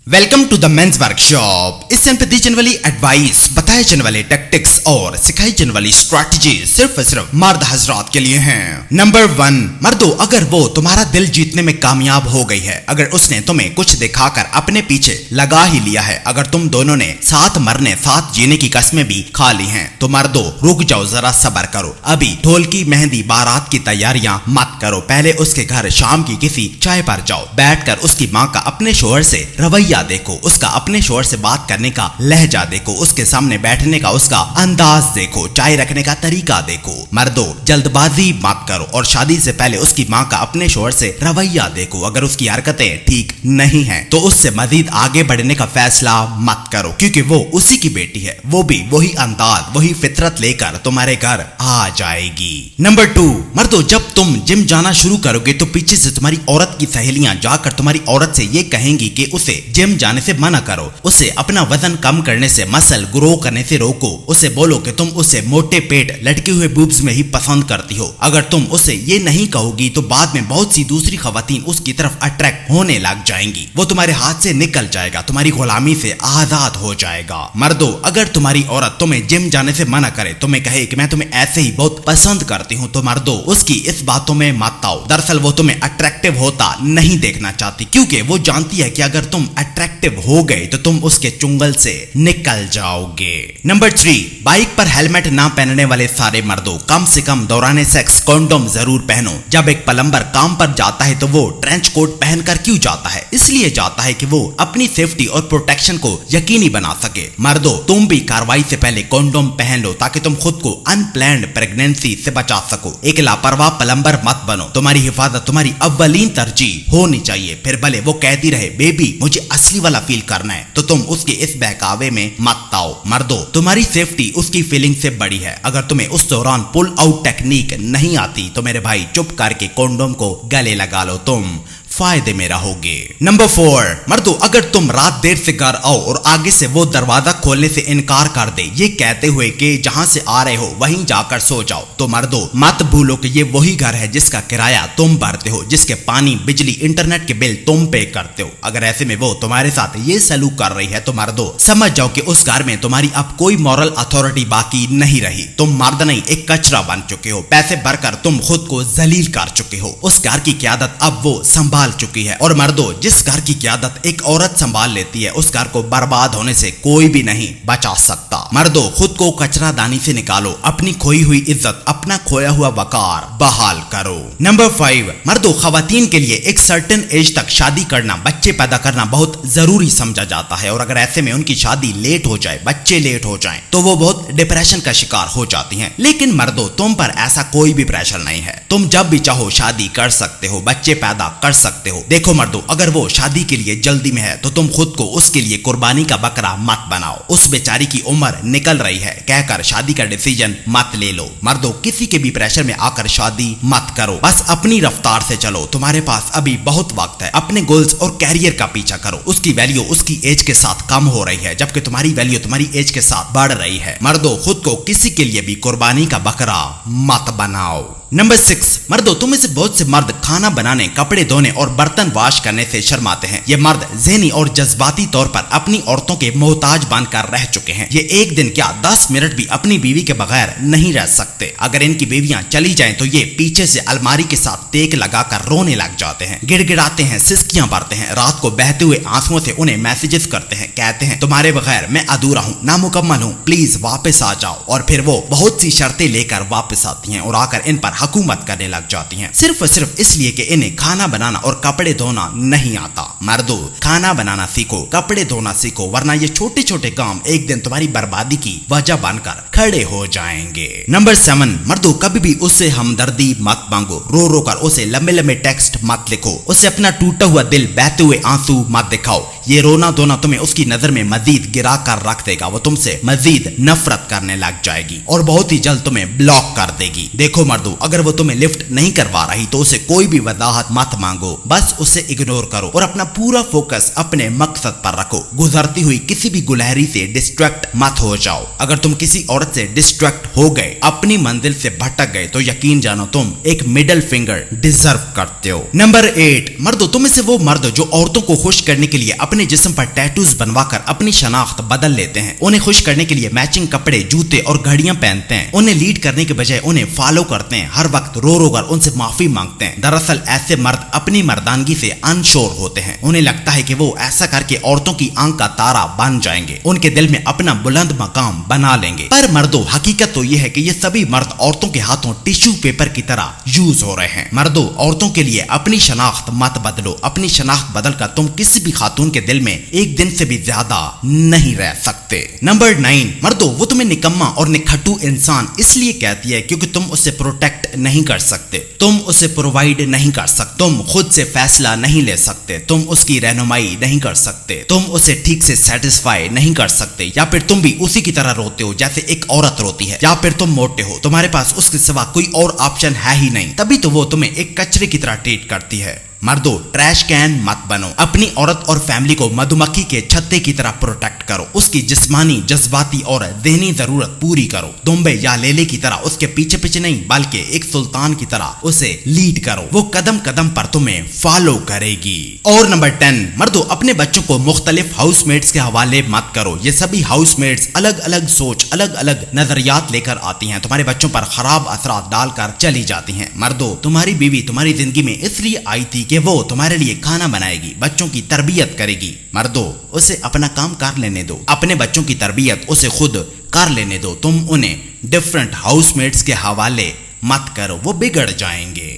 Welcome to the men's workshop. इस channel पे दी जाने वाली एडवाइस, बताए जाने वाले टैक्टिक्स और सिखाई जाने वाली स्ट्रैटेजी सिर्फ मर्द हजरात के लिए हैं। नंबर 1, मर्दों, अगर वो तुम्हारा दिल जीतने में कामयाब हो गई है, अगर उसने तुम्हें कुछ दिखाकर अपने पीछे लगा ही लिया है, अगर तुम दोनों ने साथ मरने साथ जीने की कस्में भी खा ली हैं, तो मर्दों रुक जाओ, जरा सब्र करो। अभी ढोल की मेहंदी बारात की तैयारियां मत करो। पहले उसके घर शाम की किसी चाय पर जाओ, बैठकर उसकी माँ का अपने शोहर से रवैया देखो, उसका अपने शोहर से बात करने का लहजा देखो, उसके सामने बैठने का उसका अंदाज देखो, चाय रखने का तरीका देखो। मर्दों, जल्दबाजी मत करो और शादी से पहले उसकी माँ का अपने शोहर से रवैया देखो। अगर उसकी हरकतें ठीक नहीं हैं, तो उससे मजीद आगे बढ़ने का फैसला मत करो, क्योंकि वो उसी की बेटी है, वो भी वही अंदाज, वही फितरत लेकर तुम्हारे घर आ जाएगी। नंबर 2, मर्दों, जब तुम जिम जाना शुरू करोगे तो पीछे से तुम्हारी औरत की सहेलियां जाकर तुम्हारी औरत से ये कहेंगी कि उसे जिम जाने से मना करो, उसे अपना वजन कम करने से, मसल ग्रो करने से रोको, उसे बोलो कि तुम उसे मोटे पेट, लटके हुए बूब्स में ही पसंद करती हो। अगर तुम उसे ये नहीं कहोगी तो बाद में बहुत सी दूसरी खवातीन उसकी तरफ अट्रैक्ट होने लग जाएंगी, वो तुम्हारे हाथ से निकल जाएगा, तुम्हारी गुलामी से आजाद हो जाएगा। मर्दों, अगर तुम्हारी औरत तुम्हें जिम जाने से मना करे, तुम्हें कहे कि मैं तुम्हें ऐसे ही बहुत पसंद करती हूँ, तो मर्दों उसकी इस बातों में मत आओ। दरअसल वो तुम्हें अट्रैक्टिव होता नहीं देखना चाहती, क्योंकि वो जानती है कि अगर तुम अट्रैक्टिव हो गए तो तुम उसके चुंगल से निकल जाओगे। नंबर 3, बाइक पर हेलमेट ना पहनने वाले सारे मर्दों, कम से कम दौरान सेक्स कॉन्डोम जरूर पहनो। जब एक प्लम्बर काम पर जाता है तो वो ट्रेंच कोट पहनकर क्यों जाता है? इसलिए जाता है कि वो अपनी सेफ्टी और प्रोटेक्शन को यकीनी बना सके। मर्दों, तुम भी कार्रवाई से पहले कॉन्डोम पहन लो, ताकि तुम खुद को अनप्लान्ड प्रेगनेंसी से बचा सको। एक लापरवाह प्लम्बर मत बनो, तुम्हारी हिफाजत तुम्हारी अव्वलीन तरजीह होनी चाहिए। फिर भले वो कहती रहे बेबी मुझे असली वाला फील करना है, तो तुम उसके इस बहकावे में मत आओ। मर्दों, तुम्हारी सेफ्टी उसकी फीलिंग से बड़ी है। अगर तुम्हें उस दौरान पुल आउट टेक्निक नहीं आती तो मेरे भाई चुप करके कॉन्डोम को गले लगा लो, तुम फायदे में रहोगे। नंबर 4, मर्दों, अगर तुम रात देर से घर आओ और आगे से वो दरवाजा खोलने से इनकार कर दे, ये कहते हुए कि जहां से आ रहे हो वहीं जाकर सो जाओ, तो मर्दों मत भूलो कि ये वही घर है जिसका किराया तुम भरते हो, जिसके पानी, बिजली, इंटरनेट के बिल तुम पे करते हो। अगर ऐसे में वो तुम्हारे साथ ये सलूक कर रही है तो मर्दों समझ जाओ कि उस घर में तुम्हारी अब कोई मॉरल अथॉरिटी बाकी नहीं रही। तुम मर्द नहीं, एक कचरा बन चुके हो। पैसे भरकर तुम खुद को जलील कर चुके हो। उस घर की क़यादत अब वो संभाल चुकी है। और मर्दों, जिस घर की क़यादत एक औरत संभाल लेती है, उस घर को बर्बाद होने से कोई भी नहीं बचा सकता। मर्दों, खुद को कचरादानी से निकालो, अपनी खोई हुई इज्जत, अपना खोया हुआ वकार बहाल करो। नंबर 5, मर्दों, खवातीन के लिए एक सर्टेन एज तक शादी करना, बच्चे पैदा करना बहुत जरूरी समझा जाता है। और अगर ऐसे में उनकी शादी लेट हो जाए, बच्चे लेट हो जाएं, तो वो बहुत डिप्रेशन का शिकार हो जाती हैं। लेकिन मर्दों, तुम पर ऐसा कोई भी प्रेशर नहीं है। तुम जब भी चाहो शादी कर सकते हो, बच्चे पैदा कर सकते हो। देखो मर्दों, अगर वो शादी के लिए जल्दी में है तो तुम खुद को उसके लिए कुर्बानी का बकरा मत बनाओ। उस बेचारी की उम्र निकल रही है कहकर शादी का डिसीजन मत ले लो। मर्दों, किसी के भी प्रेशर में आकर शादी मत करो, बस अपनी रफ्तार से चलो। तुम्हारे पास अभी बहुत वक्त है। अपने गोल्स और कैरियर का पीछा करो। उसकी वैल्यू उसकी एज के साथ कम हो रही है, जबकि तुम्हारी वैल्यू तुम्हारी एज के साथ बढ़ रही है। मर्दों, खुद को किसी के लिए भी कुर्बानी का बकरा मत बनाओ। नंबर 6, मर्दों, तुम में से बहुत से मर्द खाना बनाने, कपड़े धोने और बर्तन वाश करने से शर्माते हैं। ये मर्द ज़हनी और जज्बाती तौर पर अपनी औरतों के मोहताज बनकर रह चुके हैं। ये एक दिन क्या 10 मिनट भी अपनी बीवी के बगैर नहीं रह सकते। अगर इनकी बीवियां चली जाएं तो ये पीछे से अलमारी के साथ टेक लगाकर रोने लग जाते हैं, गिड़गिड़ाते हैं, सिसकियां भरते हैं। रात को बहते हुए आंसुओं से उन्हें मैसेजेस करते हैं, कहते हैं तुम्हारे बगैर मैं अधूरा हूँ, नामुकम्मल हूँ, प्लीज वापस आ जाओ। और फिर वो बहुत सी शर्तें लेकर वापस आती हैं और आकर इन पर हुकूमत करने लग जाती हैं, सिर्फ इसलिए कि इन्हें खाना बनाना और कपड़े धोना नहीं आता। मर्दों, खाना बनाना सीखो, कपड़े धोना सीखो, वरना ये छोटे छोटे काम एक दिन तुम्हारी बर्बादी की वजह बनकर खड़े हो जाएंगे। नंबर 7, मर्दों, कभी भी उससे हमदर्दी मत मांगो। रो रो कर उसे लंबे लंबे टेक्स्ट मत लिखो। उसे अपना टूटा हुआ दिल, बहते हुए आंसू मत दिखाओ। ये रोना धोना तुम्हें उसकी नजर में मजीद गिरा कर रख देगा। वो तुमसे मजीद नफरत करने लग जाएगी और बहुत ही जल्द तुम्हें ब्लॉक कर देगी। देखो मर्दों, अगर वो तुम्हें लिफ्ट नहीं करवा रही तो उसे कोई भी वजाहत मत मांगो, बस उसे इग्नोर करो और अपना पूरा फोकस अपने मकसद पर रखो। गुजरती हुई किसी भी गुलहरी से डिस्ट्रैक्ट मत हो जाओ। अगर तुम किसी औरत से डिस्ट्रैक्ट हो गए, अपनी मंजिल से भटक गए, तो यकीन जानो तुम एक मिडिल फिंगर डिजर्व करते हो। नंबर 8, मर्दों, तुम में से वो मर्द जो औरतों को खुश करने के लिए अपने जिस्म पर टैटूज बनवाकर अपनी शनाख्त बदल लेते हैं, उन्हें खुश करने के लिए मैचिंग कपड़े, जूते और घड़ियां पहनते हैं, उन्हें लीड करने के बजाय उन्हें फॉलो करते हैं, हर वक्त रो रो कर उनसे माफी मांगते हैं। दरअसल ऐसे मर्द अपनी मर्दानगी से अनश्योर होते हैं। उन्हें लगता है कि वो ऐसा करके औरतों की आंख का तारा बन जाएंगे, उनके दिल में अपना बुलंद मकाम बना लेंगे। पर मर्दों, हकीकत तो यह है कि ये सभी मर्द औरतों के हाथों टिश्यू पेपर की तरह यूज हो रहे हैं। मर्दों, औरतों के लिए अपनी शनाख्त मत बदलो। अपनी शनाख्त बदलकर तुम किसी भी खातून के दिल में एक दिन से भी ज्यादा नहीं रह सकते। नंबर 9, मर्दों, वो तुम्हें निकम्मा और निखट्टू इंसान इसलिए कहती है क्योंकि तुम उसे प्रोटेक्ट नहीं कर सकते, तुम उसे प्रोवाइड नहीं कर सकते, तुम खुद से फैसला नहीं ले सकते, तुम उसकी रहनुमाई नहीं कर सकते, तुम उसे ठीक से सेटिस्फाई नहीं कर सकते, या फिर तुम भी उसी की तरह रोते हो जैसे एक औरत रोती है, या फिर तुम मोटे हो, तुम्हारे पास उसके सिवा कोई और ऑप्शन है ही नहीं, तभी तो वो तुम्हें एक कचरे की तरह ट्रीट करती है। मर्दों, ट्रैश कैन मत बनो। अपनी औरत और फैमिली को मधुमक्खी के छत्ते की तरह प्रोटेक्ट करो। उसकी जिस्मानी, जज्बाती और ज़हनी जरूरत पूरी करो। दुम्बे या लेले की तरह उसके पीछे पीछे नहीं, बल्कि एक सुल्तान की तरह उसे लीड करो। वो कदम कदम पर तुम्हें फॉलो करेगी। और नंबर 10, मर्दों, अपने बच्चों को मुख्तलिफ हाउसमेट्स के हवाले मत करो। ये सभी हाउसमेट्स अलग अलग सोच, अलग अलग नजरियात लेकर आती हैं, तुम्हारे बच्चों पर खराब असरात डालकर चली जाती हैं। मर्दों, तुम्हारी बीवी तुम्हारी जिंदगी में इसलिए आई थी कि वो तुम्हारे लिए खाना बनाएगी, बच्चों की तरबियत करेगी। मर्दों, उसे अपना काम कर लेने दो। अपने बच्चों की तरबियत उसे खुद कर लेने दो। तुम उन्हें डिफरेंट हाउसमेट्स के हवाले मत करो, वो बिगड़ जाएंगे।